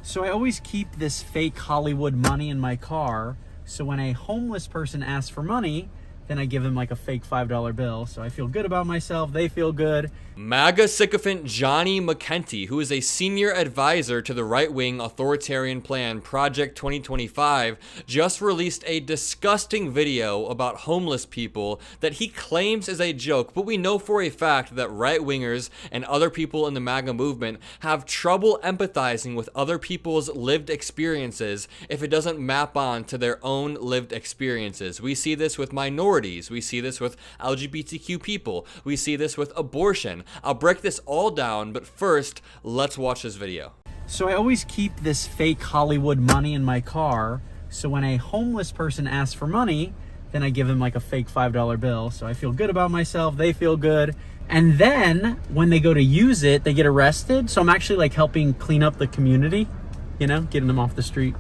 So I always keep this fake Hollywood money in my car. So when a homeless person asks for money, then I give them like a fake $5 bill. So I feel good about myself. They feel good. MAGA sycophant Johnny McKenzie, who is a senior advisor to the right-wing authoritarian plan Project 2025, just released a disgusting video about homeless people that he claims is a joke, but we know for a fact that right-wingers and other people in the MAGA movement have trouble empathizing with other people's lived experiences if it doesn't map on to their own lived experiences. We see this with minorities, we see this with LGBTQ people, we see this with abortion. I'll break this all down, but first, let's watch this video. So I always keep this fake Hollywood money in my car. So when a homeless person asks for money, then I give them like a fake $5 bill. So I feel good about myself. They feel good. And then when they go to use it, they get arrested. So I'm actually like helping clean up the community, you know, getting them off the street.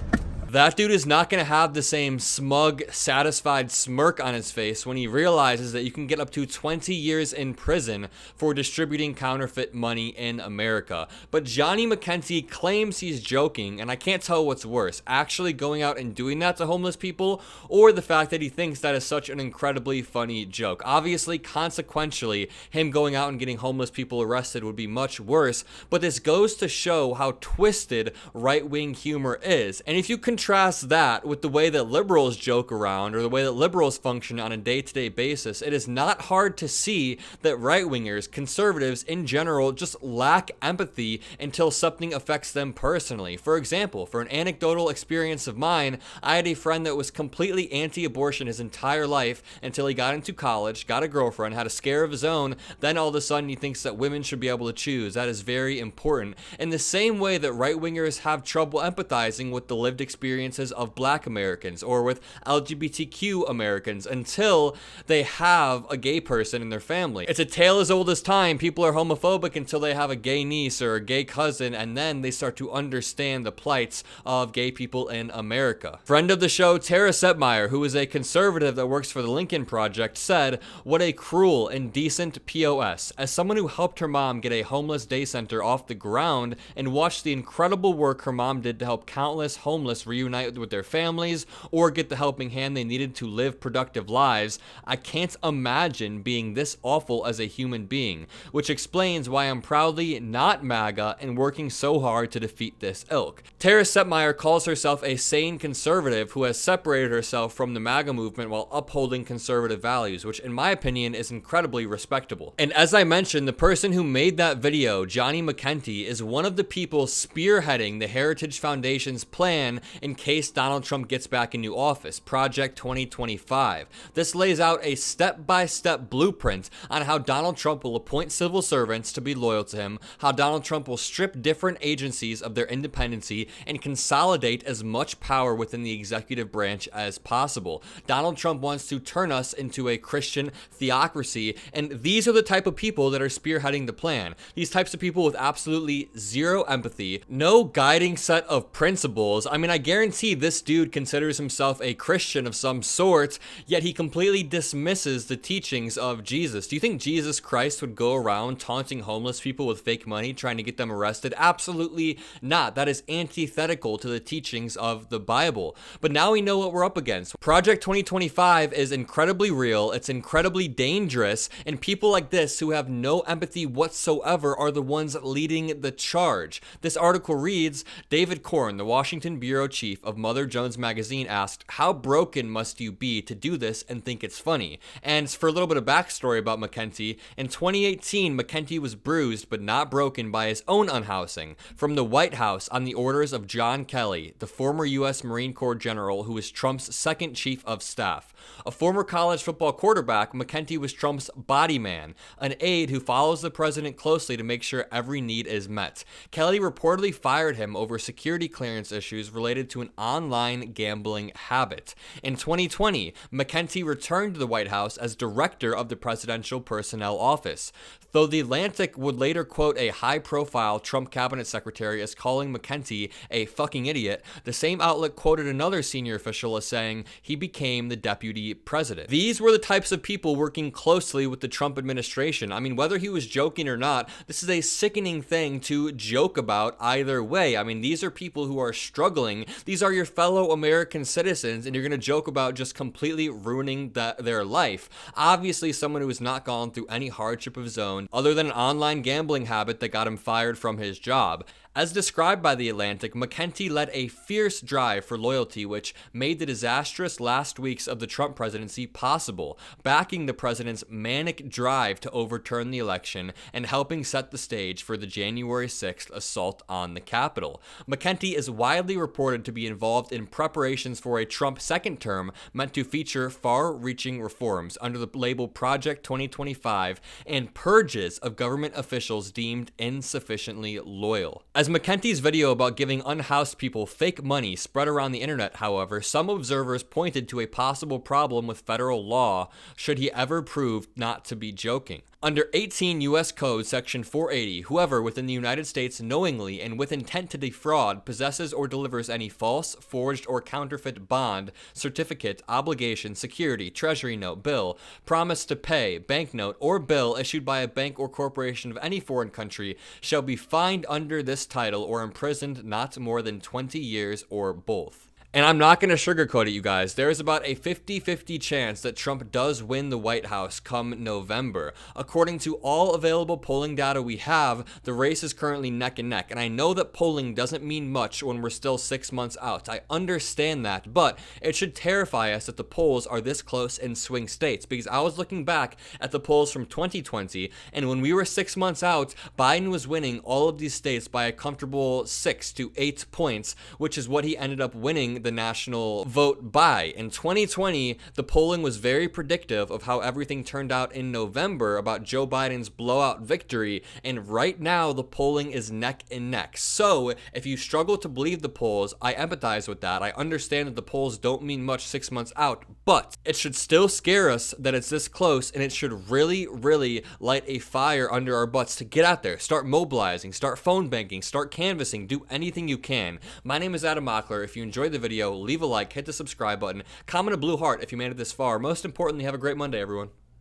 That dude is not going to have the same smug, satisfied smirk on his face when he realizes that you can get up to 20 years in prison for distributing counterfeit money in America. But Johnny McKenzie claims he's joking, and I can't tell what's worse, actually going out and doing that to homeless people, or the fact that he thinks that is such an incredibly funny joke. Obviously, consequentially, him going out and getting homeless people arrested would be much worse, but this goes to show how twisted right-wing humor is. And if you contrast that with the way that liberals joke around or the way that liberals function on a day-to-day basis, it is not hard to see that right-wingers, conservatives in general, just lack empathy until something affects them personally. For example, for an anecdotal experience of mine, I had a friend that was completely anti-abortion his entire life until he got into college, got a girlfriend, had a scare of his own, then all of a sudden he thinks that women should be able to choose. That is very important. In the same way that right-wingers have trouble empathizing with the lived experiences of Black Americans or with LGBTQ Americans until they have a gay person in their family. It's a tale as old as time. People are homophobic until they have a gay niece or a gay cousin, and then they start to understand the plights of gay people in America. Friend of the show, Tara Setmeyer, who is a conservative that works for the Lincoln Project, said, "What a cruel, indecent POS. As someone who helped her mom get a homeless day center off the ground and watched the incredible work her mom did to help countless homeless reunite with their families or get the helping hand they needed to live productive lives, I can't imagine being this awful as a human being, which explains why I'm proudly not MAGA and working so hard to defeat this ilk." Tara Setmeyer calls herself a sane conservative who has separated herself from the MAGA movement while upholding conservative values, which in my opinion is incredibly respectable. And as I mentioned, the person who made that video, Johnny McKenzie, is one of the people spearheading the Heritage Foundation's plan in case Donald Trump gets back in new office, Project 2025. This lays out a step-by-step blueprint on how Donald Trump will appoint civil servants to be loyal to him, how Donald Trump will strip different agencies of their independency and consolidate as much power within the executive branch as possible. Donald Trump wants to turn us into a Christian theocracy, and these are the type of people that are spearheading the plan. These types of people with absolutely zero empathy, no guiding set of principles. I mean, I guarantee this dude considers himself a Christian of some sort, yet he completely dismisses the teachings of Jesus. Do you think Jesus Christ would go around taunting homeless people with fake money, trying to get them arrested? Absolutely not. That is antithetical to the teachings of the Bible. But now we know what we're up against. Project 2025 is incredibly real, it's incredibly dangerous, and people like this who have no empathy whatsoever are the ones leading the charge. This article reads, David Korn, the Washington bureau chief of Mother Jones magazine, asked, "How broken must you be to do this and think it's funny?" And for a little bit of backstory about McKenzie, in 2018, McKenzie was bruised but not broken by his own unhousing from the White House on the orders of John Kelly, the former U.S. Marine Corps general who was Trump's second chief of staff. A former college football quarterback, McKenzie was Trump's body man, an aide who follows the president closely to make sure every need is met. Kelly reportedly fired him over security clearance issues related to to an online gambling habit. In 2020, McKenzie returned to the White House as director of the Presidential Personnel Office. Though The Atlantic would later quote a high-profile Trump cabinet secretary as calling McKenzie a fucking idiot, the same outlet quoted another senior official as saying he became the deputy president. These were the types of people working closely with the Trump administration. I mean, whether he was joking or not, this is a sickening thing to joke about either way. I mean, these are people who are struggling. These are your fellow American citizens, and you're going to joke about just completely ruining their life. Obviously, someone who has not gone through any hardship of his own, other than an online gambling habit that got him fired from his job. As described by The Atlantic, McKenzie led a fierce drive for loyalty which made the disastrous last weeks of the Trump presidency possible, backing the president's manic drive to overturn the election and helping set the stage for the January 6th assault on the Capitol. McKenzie is widely reported to be involved in preparations for a Trump second term meant to feature far-reaching reforms under the label Project 2025 and purges of government officials deemed insufficiently loyal. As McKenzie's video about giving unhoused people fake money spread around the internet, however, some observers pointed to a possible problem with federal law should he ever prove not to be joking. Under 18 U.S. Code Section 480, whoever within the United States knowingly and with intent to defraud possesses or delivers any false, forged, or counterfeit bond, certificate, obligation, security, treasury note, bill, promise to pay, banknote, or bill issued by a bank or corporation of any foreign country shall be fined under this title or imprisoned not more than 20 years or both. And I'm not going to sugarcoat it, you guys. There is about a 50-50 chance that Trump does win the White House come November. According to all available polling data we have, the race is currently neck and neck. And I know that polling doesn't mean much when we're still 6 months out. I understand that, but it should terrify us that the polls are this close in swing states. Because I was looking back at the polls from 2020, and when we were 6 months out, Biden was winning all of these states by a comfortable 6 to 8 points, which is what he ended up winning the national vote by. In 2020, the polling was very predictive of how everything turned out in November about Joe Biden's blowout victory, and right now the polling is neck and neck. So if you struggle to believe the polls, I empathize with that. I understand that the polls don't mean much 6 months out, but it should still scare us that it's this close, and it should really, really light a fire under our butts to get out there, start mobilizing, start phone banking, start canvassing, do anything you can. My name is Adam Mockler. If you enjoyed the video, leave a like, hit the subscribe button, comment a blue heart if you made it this far. Most importantly, have a great Monday, everyone.